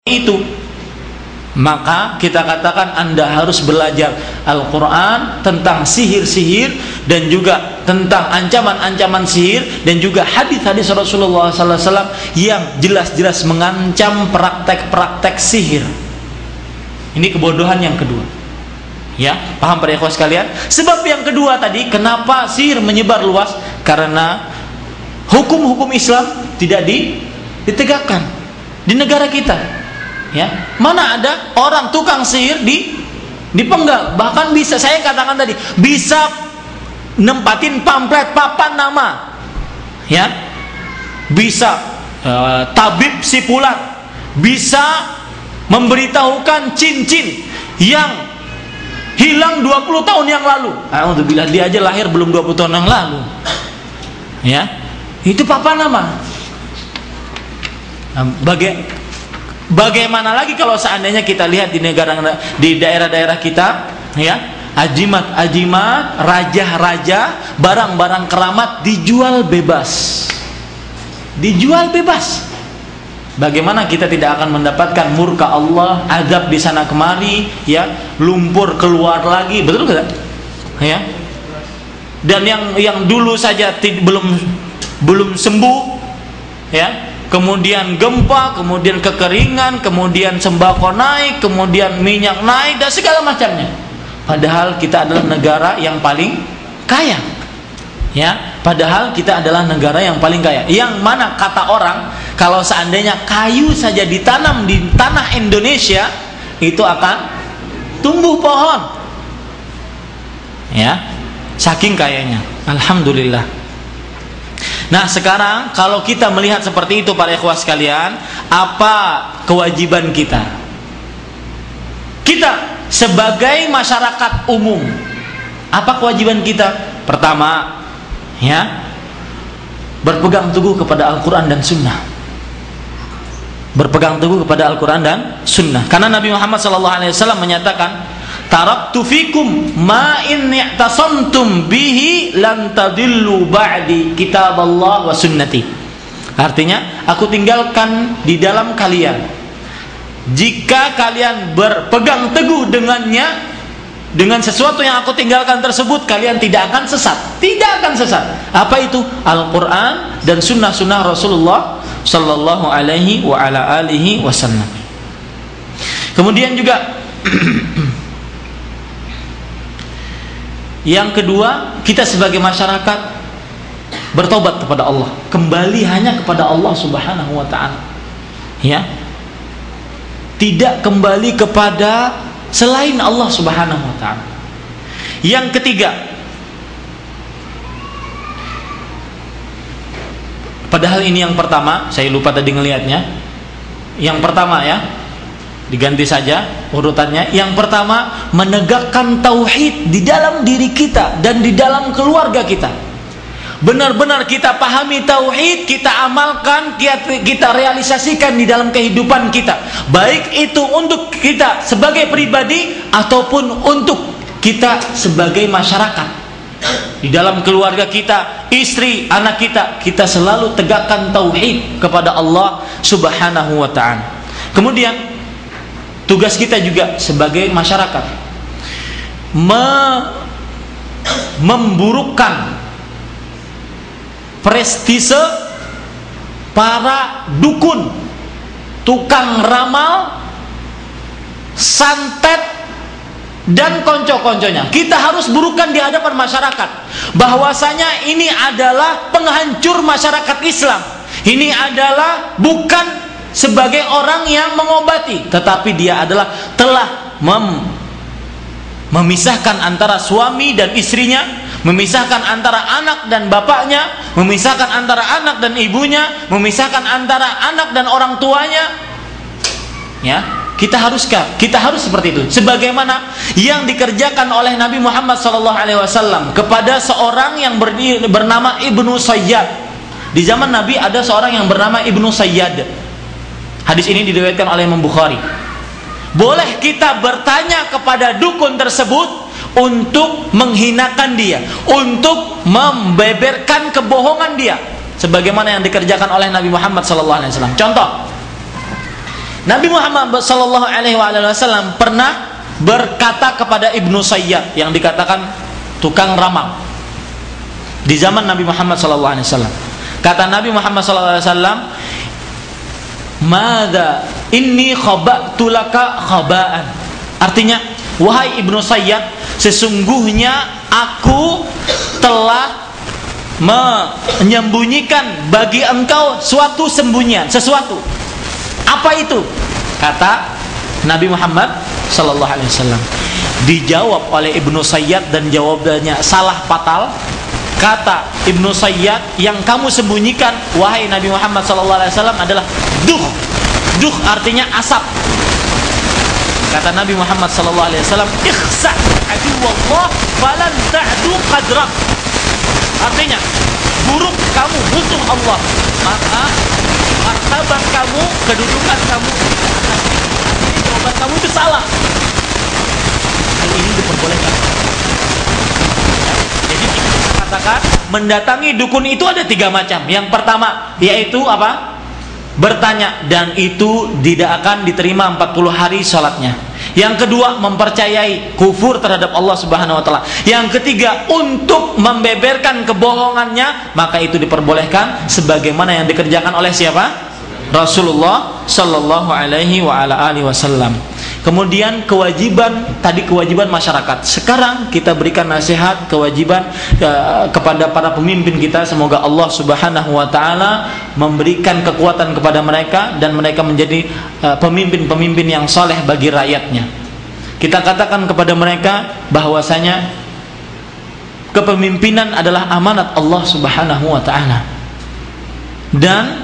itu, maka kita katakan Anda harus belajar Al-Quran tentang sihir-sihir dan juga tentang ancaman-ancaman sihir dan juga hadis-hadis Rasulullah SAW yang jelas-jelas mengancam praktek-praktek sihir. Ini kebodohan yang kedua. Ya, paham para ikhwah sekalian? Sebab yang kedua tadi, kenapa sihir menyebar luas? Karena hukum-hukum Islam tidak ditegakkan di negara kita. Ya, mana ada orang tukang sihir dipenggal, bahkan bisa, saya katakan tadi, bisa nempatin pamflet papan nama, ya, bisa tabib sipulan, bisa memberitahukan cincin yang hilang 20 tahun yang lalu. Alhamdulillah, dia aja lahir belum 20 tahun yang lalu, ya, itu papan nama. Bagaimana lagi kalau seandainya kita lihat di daerah-daerah kita, ya, ajimat-ajimat, raja-raja, barang-barang keramat dijual bebas. Dijual bebas. Bagaimana kita tidak akan mendapatkan murka Allah, azab di sana kemari, ya, lumpur keluar lagi, betul tidak? Ya. Dan yang dulu saja belum sembuh, ya, kemudian gempa, kemudian kekeringan, kemudian sembako naik, kemudian minyak naik, dan segala macamnya. Padahal kita adalah negara yang paling kaya, ya. Padahal kita adalah negara yang paling kaya. Yang mana kata orang, kalau seandainya kayu saja ditanam di tanah Indonesia, itu akan tumbuh pohon, ya. Saking kayanya. Alhamdulillah. Nah, sekarang kalau kita melihat seperti itu para ikhwah sekalian, apa kewajiban kita? Kita sebagai masyarakat umum, apa kewajiban kita? Pertama, ya, berpegang teguh kepada Al-Quran dan Sunnah. Berpegang teguh kepada Al-Quran dan Sunnah. Karena Nabi Muhammad SAW menyatakan, taraktu fikum ma in i'tasamtum bihi lan tadillu ba'di kitaballah wa sunnati. Artinya, aku tinggalkan di dalam kalian, jika kalian berpegang teguh dengannya, dengan sesuatu yang aku tinggalkan tersebut, kalian tidak akan sesat. Tidak akan sesat. Apa itu? Al-Quran dan sunnah-sunnah Rasulullah sallallahu alaihi wa ala alihi wasallam. Kemudian juga yang kedua, kita sebagai masyarakat bertobat kepada Allah, kembali hanya kepada Allah Subhanahu wa ta'ala, ya, tidak kembali kepada selain Allah Subhanahu wa ta'ala. Yang ketiga, padahal ini yang pertama, saya lupa tadi ngelihatnya. Yang pertama, ya, diganti saja urutannya. Yang pertama, menegakkan tauhid di dalam diri kita dan di dalam keluarga kita. Benar-benar kita pahami tauhid, kita amalkan, kita realisasikan di dalam kehidupan kita. Baik itu untuk kita sebagai pribadi ataupun untuk kita sebagai masyarakat. Di dalam keluarga kita, istri, anak kita selalu tegakkan tauhid kepada Allah Subhanahu wa ta'ala. Kemudian tugas kita juga sebagai masyarakat memburukkan prestise para dukun, tukang ramal, santet, dan konco-konconya. Kita harus burukkan di hadapan masyarakat bahwasanya ini adalah penghancur masyarakat Islam. Ini adalah bukan sebagai orang yang mengobati, tetapi dia adalah telah memisahkan antara suami dan istrinya, memisahkan antara anak dan bapaknya, memisahkan antara anak dan ibunya, memisahkan antara anak dan orang tuanya. Ya, kita harus seperti itu. Sebagaimana yang dikerjakan oleh Nabi Muhammad SAW kepada seorang yang bernama Ibnu Sayyad. Di zaman Nabi ada seorang yang bernama Ibnu Sayyad. Hadis ini diriwayatkan oleh Imam Bukhari. Boleh kita bertanya kepada dukun tersebut untuk menghinakan dia, untuk membeberkan kebohongan dia, sebagaimana yang dikerjakan oleh Nabi Muhammad SAW. Contoh, Nabi Muhammad sallallahu alaihi wasallam pernah berkata kepada Ibnu Sayyad yang dikatakan tukang ramal di zaman Nabi Muhammad sallallahu alaihi wasallam. Kata Nabi Muhammad sallallahu alaihi wasallam, "Madza inni khaba'tu laka khaba'an." Artinya, wahai Ibnu Sayyad, sesungguhnya aku telah menyembunyikan bagi engkau suatu sembunyian, sesuatu. Apa itu? Kata Nabi Muhammad sallallahu alaihi wasallam. Dijawab oleh Ibnu Sayyad dan jawabannya salah fatal. Kata Ibnu Sayyad, yang kamu sembunyikan wahai Nabi Muhammad sallallahu alaihi wasallam adalah duh. Duh artinya asap. Kata Nabi Muhammad sallallahu alaihi wasallam, "Ikhsa aduwallah falan ta'du qadrak." Artinya, buruk kamu musuh Allah, maka martabat kamu, kedudukan kamu, jawaban kamu itu salah. Hal ini diperbolehkan. Jadi kita katakan mendatangi dukun itu ada 3 macam. Yang pertama yaitu apa? Bertanya, dan itu tidak akan diterima 40 hari sholatnya. Yang kedua, mempercayai kufur terhadap Allah Subhanahu wa taala. Yang ketiga, untuk membeberkan kebohongannya, maka itu diperbolehkan sebagaimana yang dikerjakan oleh siapa? Rasulullah sallallahu alaihi wa ala alihi wasallam. Kemudian kewajiban masyarakat. Sekarang kita berikan nasihat kewajiban kepada para pemimpin kita. Semoga Allah Subhanahu wa taala memberikan kekuatan kepada mereka dan mereka menjadi pemimpin-pemimpin yang soleh bagi rakyatnya. Kita katakan kepada mereka bahwasanya kepemimpinan adalah amanat Allah Subhanahu wa taala. Dan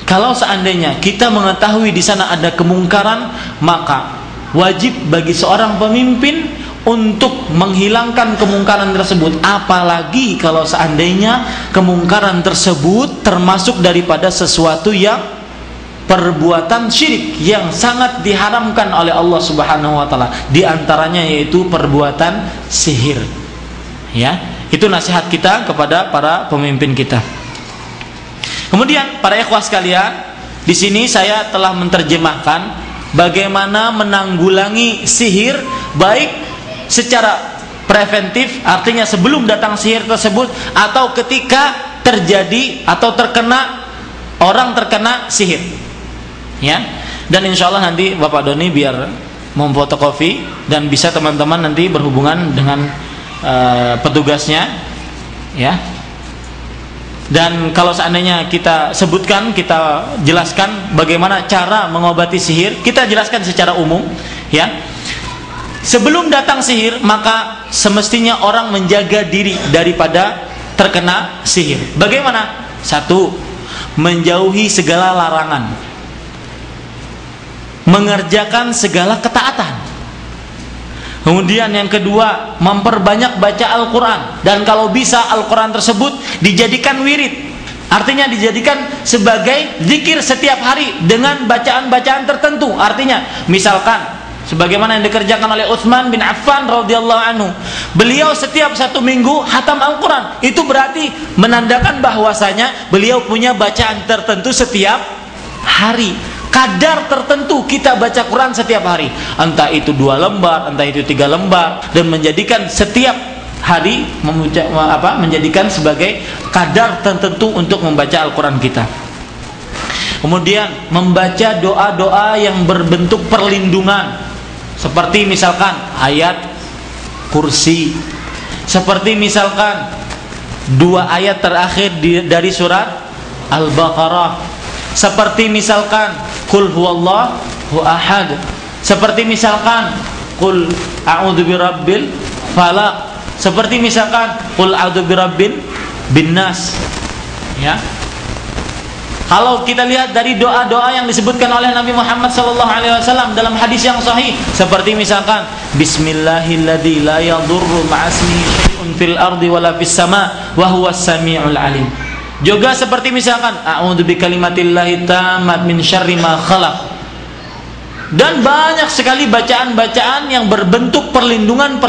kalau seandainya kita mengetahui di sana ada kemungkaran, maka wajib bagi seorang pemimpin untuk menghilangkan kemungkaran tersebut. Apalagi kalau seandainya kemungkaran tersebut termasuk daripada sesuatu yang perbuatan syirik yang sangat diharamkan oleh Allah Subhanahu wa taala. Di antaranya yaitu perbuatan sihir. Ya, itu nasihat kita kepada para pemimpin kita. Kemudian para ikhwah sekalian, di sini saya telah menerjemahkan bagaimana menanggulangi sihir baik secara preventif, artinya sebelum datang sihir tersebut, atau ketika terjadi atau orang terkena sihir. Ya. Dan insya Allah nanti Bapak Doni biar memfotokopi dan bisa teman-teman nanti berhubungan dengan petugasnya, ya. Dan kalau seandainya kita sebutkan, kita jelaskan bagaimana cara mengobati sihir, kita jelaskan secara umum, ya. Sebelum datang sihir, maka semestinya orang menjaga diri daripada terkena sihir. Bagaimana? 1, menjauhi segala larangan, mengerjakan segala ketaatan. Kemudian yang kedua, memperbanyak baca Al-Quran. Dan kalau bisa Al-Quran tersebut dijadikan wirid. Artinya dijadikan sebagai zikir setiap hari dengan bacaan-bacaan tertentu. Artinya, misalkan sebagaimana yang dikerjakan oleh Utsman bin Affan radhiyallahu anhu. Beliau setiap 1 minggu khatam Al-Quran. Itu berarti menandakan bahwasanya beliau punya bacaan tertentu setiap hari. Kadar tertentu kita baca Quran setiap hari, entah itu 2 lembar, entah itu 3 lembar, dan menjadikan setiap hari menjadikan sebagai kadar tertentu untuk membaca Al-Quran kita. Kemudian membaca doa-doa yang berbentuk perlindungan, seperti misalkan ayat kursi, seperti misalkan 2 ayat terakhir dari surat Al-Baqarah, seperti misalkan Qul huwallahu ahad, seperti misalkan Qul a'udzu birabbil falaq, seperti misalkan Qul a'udzu birabbin binnas. Ya. Kalau kita lihat dari doa-doa yang disebutkan oleh Nabi Muhammad SAW dalam hadis yang sahih, seperti misalkan Bismillahilladzi la yadurru ma'asmihi syai'un fil ardi wala fis sama' wa huwas sami'ul alim. Juga seperti misalkan a'udzu bikalimatillahi tammat min syarri ma khalaq. Dan banyak sekali bacaan-bacaan yang berbentuk perlindungan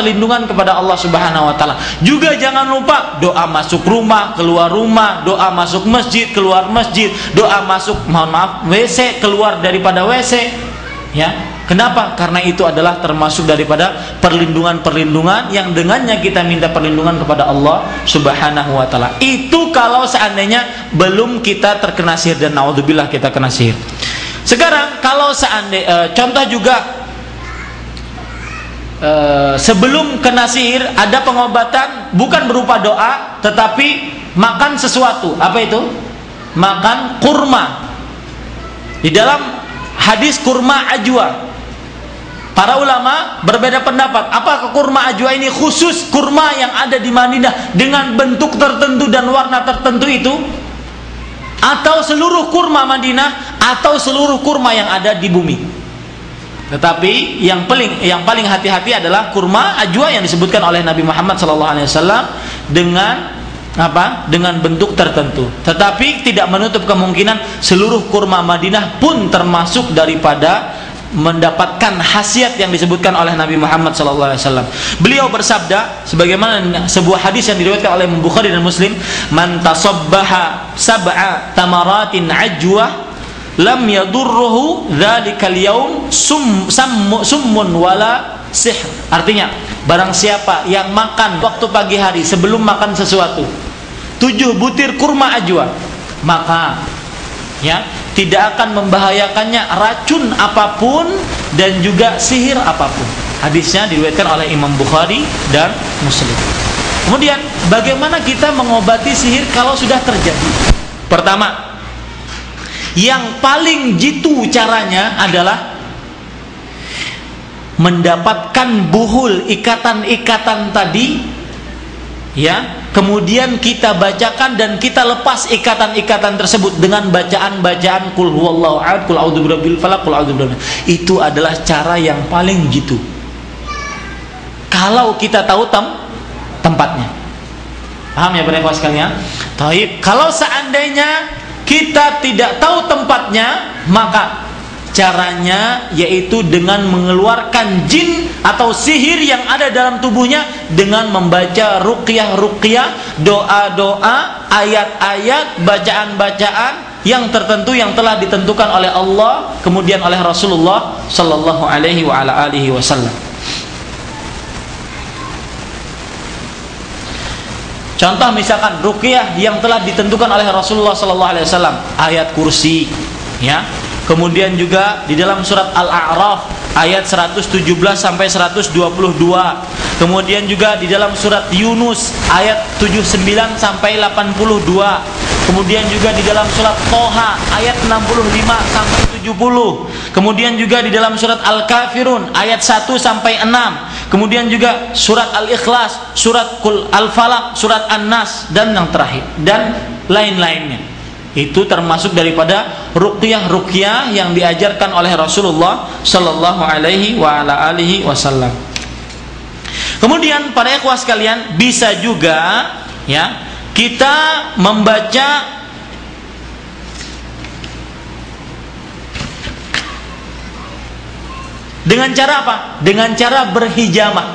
kepada Allah Subhanahu wa taala. Juga jangan lupa doa masuk rumah, keluar rumah, doa masuk masjid, keluar masjid, doa masuk WC, keluar daripada WC. Ya. Kenapa? Karena itu adalah termasuk daripada perlindungan yang dengannya kita minta perlindungan kepada Allah Subhanahu wa taala. Itu kalau seandainya belum kita terkena sihir, dan naudzubillah kita kena sihir. Sekarang kalau seandainya contoh juga sebelum kena sihir ada pengobatan bukan berupa doa tetapi makan sesuatu. Apa itu? Makan kurma. Di dalam hadis kurma ajwa, para ulama berbeda pendapat. Apakah kurma ajwa ini khusus kurma yang ada di Madinah dengan bentuk tertentu dan warna tertentu itu, atau seluruh kurma Madinah, atau seluruh kurma yang ada di bumi? Tetapi yang paling hati-hati adalah kurma ajwa yang disebutkan oleh Nabi Muhammad SAW dengan apa? Dengan bentuk tertentu. Tetapi tidak menutup kemungkinan seluruh kurma Madinah pun termasuk daripada mendapatkan khasiat yang disebutkan oleh Nabi Muhammad SAW. Beliau bersabda sebagaimana sebuah hadis yang diriwayatkan oleh Bukhari dan Muslim, "Man tasabbaha sab'a tamaratin ajwa lam yadurruhu dzalikal yaum summun wala sihr." Artinya, barang siapa yang makan waktu pagi hari sebelum makan sesuatu 7 butir kurma ajwa, maka ya tidak akan membahayakannya racun apapun dan juga sihir apapun. Hadisnya diriwayatkan oleh Imam Bukhari dan Muslim. Kemudian bagaimana kita mengobati sihir kalau sudah terjadi? Pertama, yang paling jitu caranya adalah mendapatkan buhul, ikatan-ikatan tadi, ya, kemudian kita bacakan dan kita lepas ikatan-ikatan tersebut dengan bacaan-bacaan qul huwallahu ahad, qul a'udzu birabbil falaq, qul a'udzu birabbin nas. Itu adalah cara yang paling jitu kalau kita tahu tempatnya. Paham ya para ikhwan sekalian? Taib. Kalau seandainya kita tidak tahu tempatnya, maka caranya yaitu dengan mengeluarkan jin atau sihir yang ada dalam tubuhnya dengan membaca ruqyah, doa-doa, ayat-ayat, bacaan-bacaan yang tertentu yang telah ditentukan oleh Allah kemudian oleh Rasulullah sallallahu alaihi wa ala alihi wasallam. Contoh misalkan ruqyah yang telah ditentukan oleh Rasulullah sallallahu alaihi wasallam, ayat kursi, ya. Kemudian juga di dalam surat Al-A'raf ayat 117 sampai 122. Kemudian juga di dalam surat Yunus ayat 79 sampai 82. Kemudian juga di dalam surat Toha ayat 65 sampai 70. Kemudian juga di dalam surat Al-Kafirun ayat 1 sampai 6. Kemudian juga surat Al-Ikhlas, surat Al-Falaq, surat An-Nas, dan yang terakhir dan lain-lainnya. Itu termasuk daripada ruqyah yang diajarkan oleh Rasulullah sallallahu alaihi wa ala alihi wasallam. Kemudian para ikhwah sekalian, bisa juga ya kita membaca dengan cara apa? Dengan cara berhijamah.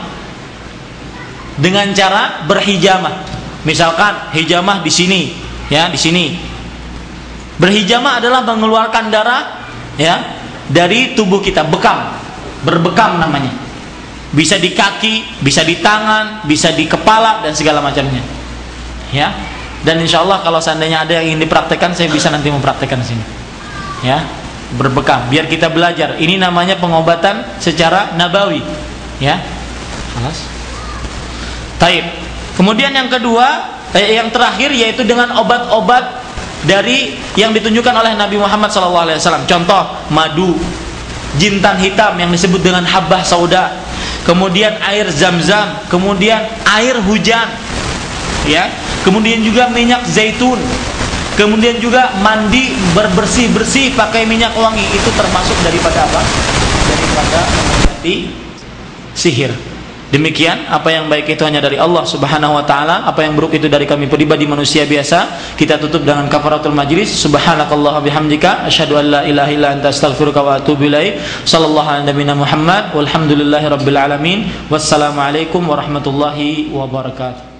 Dengan cara berhijamah. Misalkan hijamah di sini, ya, di sini. Berhijamah adalah mengeluarkan darah, ya, dari tubuh kita, bekam, berbekam namanya. Bisa di kaki, bisa di tangan, bisa di kepala dan segala macamnya, ya. Dan insya Allah kalau seandainya ada yang ingin dipraktekkan, saya bisa nanti mempraktekkan di sini, ya, berbekam. Biar kita belajar. Ini namanya pengobatan secara nabawi, ya. Alas. Taib. Kemudian yang kedua, yang terakhir yaitu dengan obat-obat dari yang ditunjukkan oleh Nabi Muhammad SAW. Contoh madu, jintan hitam yang disebut dengan habbah sauda, kemudian air zam-zam, kemudian air hujan, ya, kemudian juga minyak zaitun, kemudian juga mandi berbersih-bersih pakai minyak wangi. Itu termasuk daripada apa? Daripada mengobati sihir. Demikian, apa yang baik itu hanya dari Allah Subhanahu wa taala, apa yang buruk itu dari kami pribadi manusia biasa. Kita tutup dengan kafaratul majlis. Subhanakallah bihamdika asyhadu an la ilaha illa anta astaghfiruka wa atubu ilaik. Sallallahu ala nabiyina Muhammad walhamdulillahirabbil alamin. Wassalamualaikum warahmatullahi wabarakatuh.